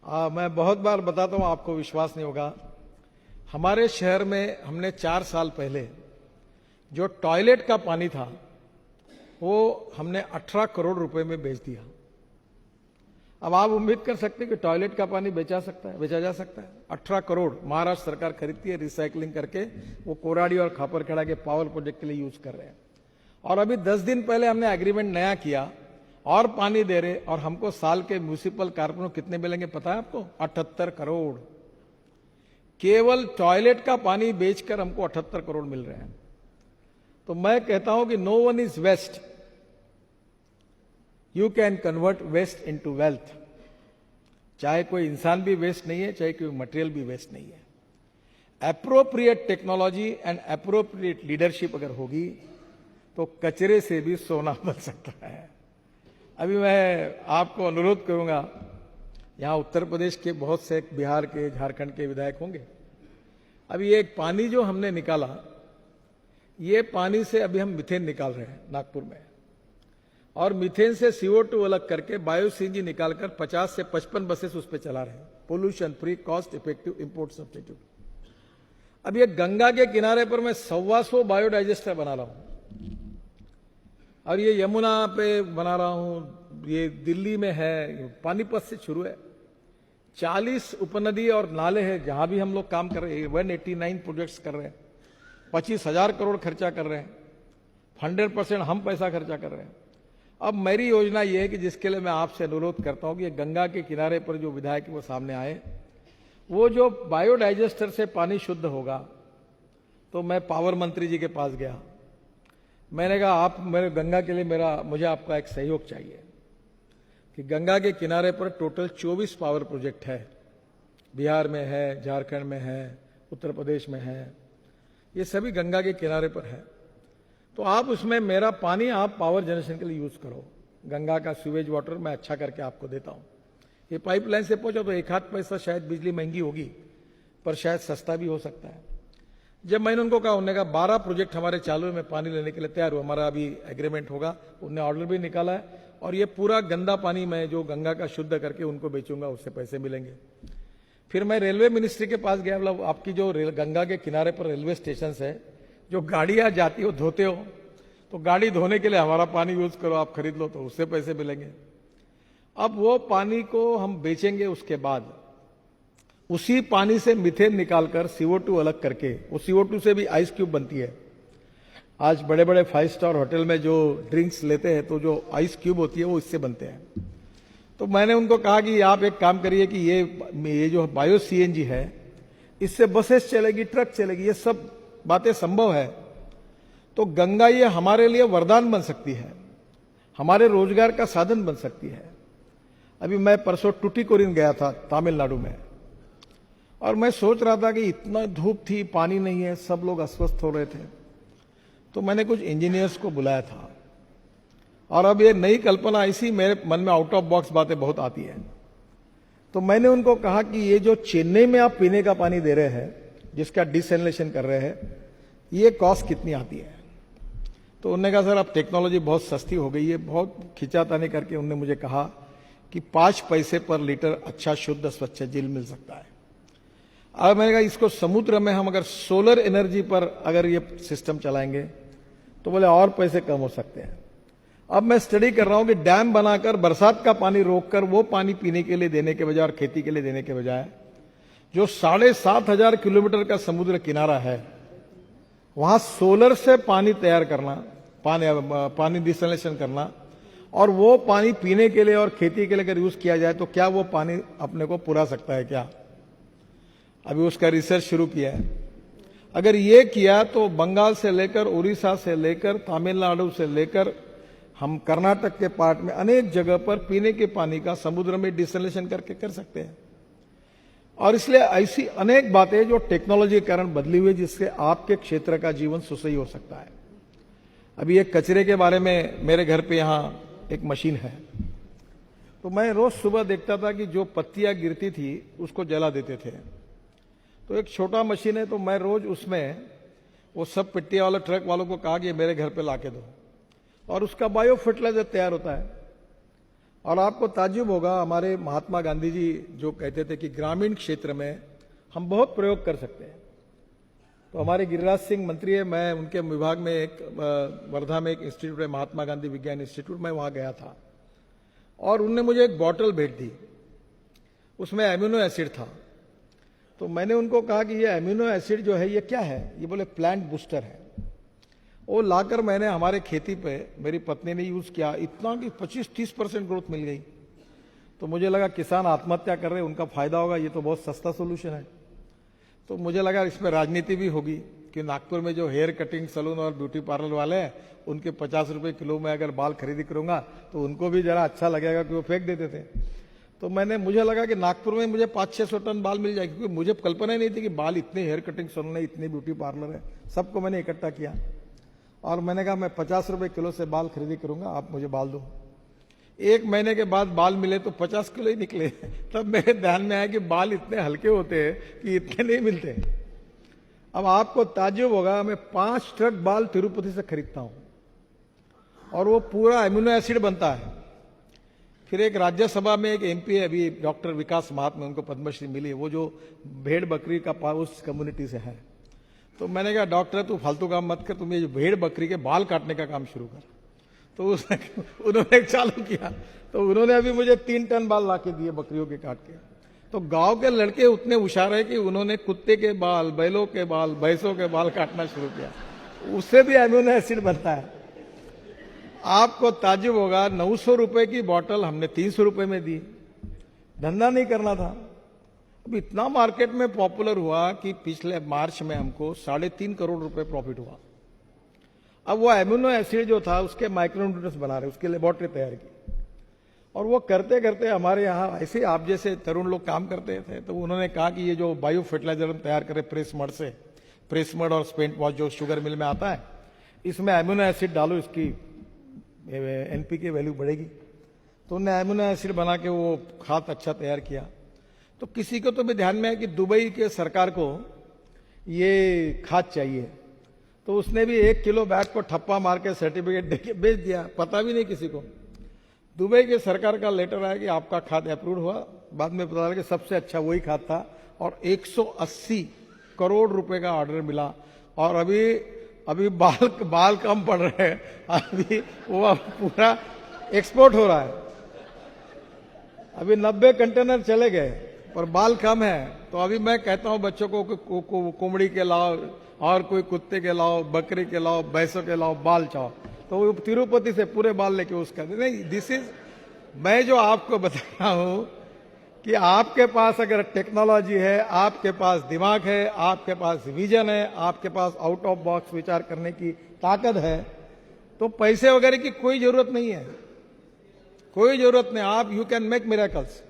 मैं बहुत बार बताता हूं, आपको विश्वास नहीं होगा। हमारे शहर में हमने 4 साल पहले जो टॉयलेट का पानी था वो हमने 18 करोड़ रुपए में बेच दिया। अब आप उम्मीद कर सकते हैं कि टॉयलेट का पानी बेचा जा सकता है। 18 करोड़ महाराष्ट्र सरकार खरीदती है, रिसाइकलिंग करके वो कोराडी और खापरखेड़ा के पावर प्रोजेक्ट के लिए यूज कर रहे हैं। और अभी 10 दिन पहले हमने एग्रीमेंट नया किया और पानी दे रहे, और हमको साल के म्यूनिसिपल कारपोरेशन कितने मिलेंगे पता है आपको? 78 करोड़। केवल टॉयलेट का पानी बेचकर हमको 78 करोड़ मिल रहे हैं। तो मैं कहता हूं कि no one is waste, you can convert waste into wealth. चाहे कोई इंसान भी वेस्ट नहीं है, चाहे कोई मटेरियल भी वेस्ट नहीं है। Appropriate technology and appropriate leadership अगर होगी तो कचरे से भी सोना बन सकता है। अभी मैं आपको अनुरोध करूंगा, यहां उत्तर प्रदेश के बहुत से, बिहार के, झारखंड के विधायक होंगे। अभी एक पानी जो हमने निकाला, ये पानी से अभी हम मीथेन निकाल रहे हैं नागपुर में, और मीथेन से CO2 अलग करके बायो CNG निकालकर 50 से 55 बसेस उस पर चला रहे हैं। Pollution free, cost effective import substitute. अब ये गंगा के किनारे पर मैं 125 बायोडाइजेस्टर बना रहा हूं, और ये यमुना पे बना रहा हूं, ये दिल्ली में है, पानीपत से शुरू है। 40 उपनदी और नाले हैं जहां भी हम लोग काम कर रहे हैं। 189 प्रोजेक्ट्स कर रहे हैं, 25,000 करोड़ खर्चा कर रहे हैं। 100% हम पैसा खर्चा कर रहे हैं। अब मेरी योजना यह है कि जिसके लिए मैं आपसे अनुरोध करता हूं कि गंगा के किनारे पर जो विधायक वो सामने आए, वो जो बायोडाइजेस्टर से पानी शुद्ध होगा। तो मैं पावर मंत्री जी के पास गया, मैंने कहा आप मेरे गंगा के लिए मुझे आपका एक सहयोग चाहिए कि गंगा के किनारे पर टोटल 24 पावर प्रोजेक्ट है। बिहार में है, झारखंड में है, उत्तर प्रदेश में है, ये सभी गंगा के किनारे पर है। तो आप उसमें मेरा पानी आप पावर जनरेशन के लिए यूज करो। गंगा का सीवेज वाटर मैं अच्छा करके आपको देता हूं। ये पाइपलाइन से पहुंचा तो 1 पैसा शायद बिजली महंगी होगी, पर शायद सस्ता भी हो सकता है। जब मैंने उनको कहा, उन्होंने कहा 12 प्रोजेक्ट हमारे चालू में पानी लेने के लिए तैयार हुआ, हमारा अभी एग्रीमेंट होगा। उन्होंने ऑर्डर भी निकाला है, और ये पूरा गंदा पानी मैं जो गंगा का शुद्ध करके उनको बेचूंगा, उससे पैसे मिलेंगे। फिर मैं रेलवे मिनिस्ट्री के पास गया, मतलब आपकी जो गंगा के किनारे पर रेलवे स्टेशन है, जो गाड़ियां जाती हो धोते हो, तो गाड़ी धोने के लिए हमारा पानी यूज करो, आप खरीद लो तो उससे पैसे मिलेंगे। अब वो पानी को हम बेचेंगे, उसके बाद उसी पानी से मीथेन निकालकर CO2 अलग करके, वो CO2 से भी आइस क्यूब बनती है। आज बड़े बड़े 5 स्टार होटल में जो ड्रिंक्स लेते हैं तो जो आइस क्यूब होती है वो इससे बनते हैं। तो मैंने उनको कहा कि आप एक काम करिए कि ये जो बायो CNG है, इससे बसेस चलेगी, ट्रक चलेगी, ये सब बातें संभव है। तो गंगा ये हमारे लिए वरदान बन सकती है, हमारे रोजगार का साधन बन सकती है। अभी मैं परसों टुटीकोरिन गया था तमिलनाडु में, और मैं सोच रहा था कि इतना धूप थी, पानी नहीं है, सब लोग अस्वस्थ हो रहे थे। तो मैंने कुछ इंजीनियर्स को बुलाया था, और अब ये नई कल्पना ऐसी मेरे मन में आउट ऑफ बॉक्स बातें बहुत आती है। तो मैंने उनको कहा कि ये जो चेन्नई में आप पीने का पानी दे रहे हैं, जिसका डिसैलिनेशन कर रहे हैं, ये कॉस्ट कितनी आती है? तो उन्होंने कहा सर अब टेक्नोलॉजी बहुत सस्ती हो गई है। बहुत खिंचातानी करके उन्होंने मुझे कहा कि 5 पैसे पर लीटर अच्छा शुद्ध स्वच्छ जल मिल सकता है। अब मैंने कहा इसको समुद्र में हम अगर सोलर एनर्जी पर अगर ये सिस्टम चलाएंगे तो बोले और पैसे कम हो सकते हैं। अब मैं स्टडी कर रहा हूं कि डैम बनाकर बरसात का पानी रोककर वो पानी पीने के लिए देने के बजाय और खेती के लिए देने के बजाय, जो 7,500 किलोमीटर का समुद्र किनारा है, वहां सोलर से पानी तैयार करना, पानी डिसैलिनेशन करना, और वो पानी पीने के लिए और खेती के लिए अगर यूज किया जाए तो क्या वो पानी अपने को पुरा सकता है क्या? अभी उसका रिसर्च शुरू किया है। अगर ये किया तो बंगाल से लेकर, उड़ीसा से लेकर, तमिलनाडु से लेकर, हम कर्नाटक के पार्ट में अनेक जगह पर पीने के पानी का समुद्र में डिसैलिनेशन करके कर सकते हैं। और इसलिए ऐसी अनेक बातें जो टेक्नोलॉजी के कारण बदली हुई, जिससे आपके क्षेत्र का जीवन सुसही हो सकता है। अभी एक कचरे के बारे में, मेरे घर पे यहाँ एक मशीन है, तो मैं रोज सुबह देखता था कि जो पत्तियां गिरती थी उसको जला देते थे। तो एक छोटा मशीन है, तो मैं रोज उसमें वो सब पिट्टिया वाले ट्रक वालों को कहा कि मेरे घर पे लाके दो, और उसका बायो फर्टिलाइजर तैयार होता है। और आपको ताज्जुब होगा, हमारे महात्मा गांधी जी जो कहते थे कि ग्रामीण क्षेत्र में हम बहुत प्रयोग कर सकते हैं। तो हमारे गिरिराज सिंह मंत्री है, मैं उनके विभाग में एक वर्धा में एक इंस्टीट्यूट है, महात्मा गांधी विज्ञान इंस्टीट्यूट, मैं वहां गया था और उनने मुझे एक बॉटल भेंट दी, उसमें एमिनो एसिड था। तो मैंने उनको कहा कि ये एमिनो एसिड जो है ये क्या है? ये बोले प्लांट बूस्टर है। वो लाकर मैंने हमारे खेती पे मेरी पत्नी ने यूज किया, इतना कि 25-30% ग्रोथ मिल गई। तो मुझे लगा किसान आत्महत्या कर रहे हैं, उनका फायदा होगा, ये तो बहुत सस्ता सोल्यूशन है। तो मुझे लगा इसमें राजनीति भी होगी कि नागपुर में जो हेयर कटिंग सलून और ब्यूटी पार्लर वाले हैं उनके 50 रुपए किलो में अगर बाल खरीदी करूंगा तो उनको भी जरा अच्छा लगेगा कि वो फेंक देते थे। तो मुझे लगा कि नागपुर में मुझे 500-600 टन बाल मिल जाएगी, क्योंकि मुझे कल्पना ही नहीं थी कि बाल इतने हेयर कटिंग सलून है, इतने ब्यूटी पार्लर है। सबको मैंने इकट्ठा किया और मैंने कहा मैं 50 रुपए किलो से बाल खरीदी करूंगा, आप मुझे बाल दो। 1 महीने के बाद बाल मिले तो 50 किलो ही निकले। तब मेरे ध्यान में आया कि बाल इतने हल्के होते हैं कि इतने नहीं मिलते। अब आपको ताज्जुब होगा, मैं 5 ट्रक बाल तिरुपति से खरीदता हूं और वो पूरा एमिनो एसिड बनता है। फिर एक राज्यसभा में एक एमपी है अभी, डॉक्टर विकास महात्मा, उनको पद्मश्री मिली, वो जो भेड़ बकरी का उस कम्युनिटी से है। तो मैंने कहा डॉक्टर तू फालतू काम मत कर, तुम ये भेड़ बकरी के बाल काटने का काम शुरू कर। तो उन्होंने चालू किया, तो उन्होंने अभी मुझे 3 टन बाल ला के दिए बकरियों के काट के। तो गांव के लड़के उतने होशियार है कि उन्होंने कुत्ते के बाल, बैलों के बाल, भैंसों के बाल काटना शुरू किया, उससे भी एमिनो एसिड बनता है। आपको ताज्जुब होगा, 900 रुपए की बोतल हमने 300 रुपए में दी। धंधा नहीं करना था। अब इतना मार्केट में पॉपुलर हुआ कि पिछले मार्च में हमको 3.5 करोड़ रुपए प्रॉफिट हुआ। अब वो एमिनो एसिड जो था उसके माइक्रोन्यूट्रिएंट्स बना रहे, उसके लेबोरेटरी तैयार की, और वो करते करते हमारे यहाँ ऐसे आप जैसे तरुण लोग काम करते थे। तो उन्होंने कहा कि ये जो बायो फर्टिलाइजर हम तैयार करें प्रेस मड से, प्रेस मड और स्पेंट वॉश जो शुगर मिल में आता है, इसमें एमिनो एसिड डालो, इसकी एनपीके वैल्यू बढ़ेगी। तो उन्होंने एमिनो एसिड बना के वो खाद अच्छा तैयार किया। तो किसी को तो भी ध्यान में है कि दुबई के सरकार को ये खाद चाहिए, तो उसने भी 1 किलो बैग को ठप्पा मार के सर्टिफिकेट देके बेच दिया, पता भी नहीं किसी को। दुबई के सरकार का लेटर आया कि आपका खाद अप्रूव हुआ। बाद में पता लगा कि सबसे अच्छा वही खाद था और 180 करोड़ रुपए का ऑर्डर मिला। और अभी बाल कम पड़ रहे हैं, अभी वो पूरा एक्सपोर्ट हो रहा है। अभी 90 कंटेनर चले गए पर बाल कम है। तो अभी मैं कहता हूं बच्चों को कोमड़ी के लाओ और कोई कुत्ते के लाओ, बकरी के लाओ, भैंसों के लाओ, बाल चाओ। तो वो तिरुपति से पूरे बाल लेके उसका नहीं। दिस इज, मैं जो आपको बता रहा हूं कि आपके पास अगर टेक्नोलॉजी है, आपके पास दिमाग है, आपके पास विजन है, आपके पास आउट ऑफ बॉक्स विचार करने की ताकत है, तो पैसे वगैरह की कोई जरूरत नहीं है, कोई जरूरत नहीं। आप यू कैन मेक मिरेकल्स।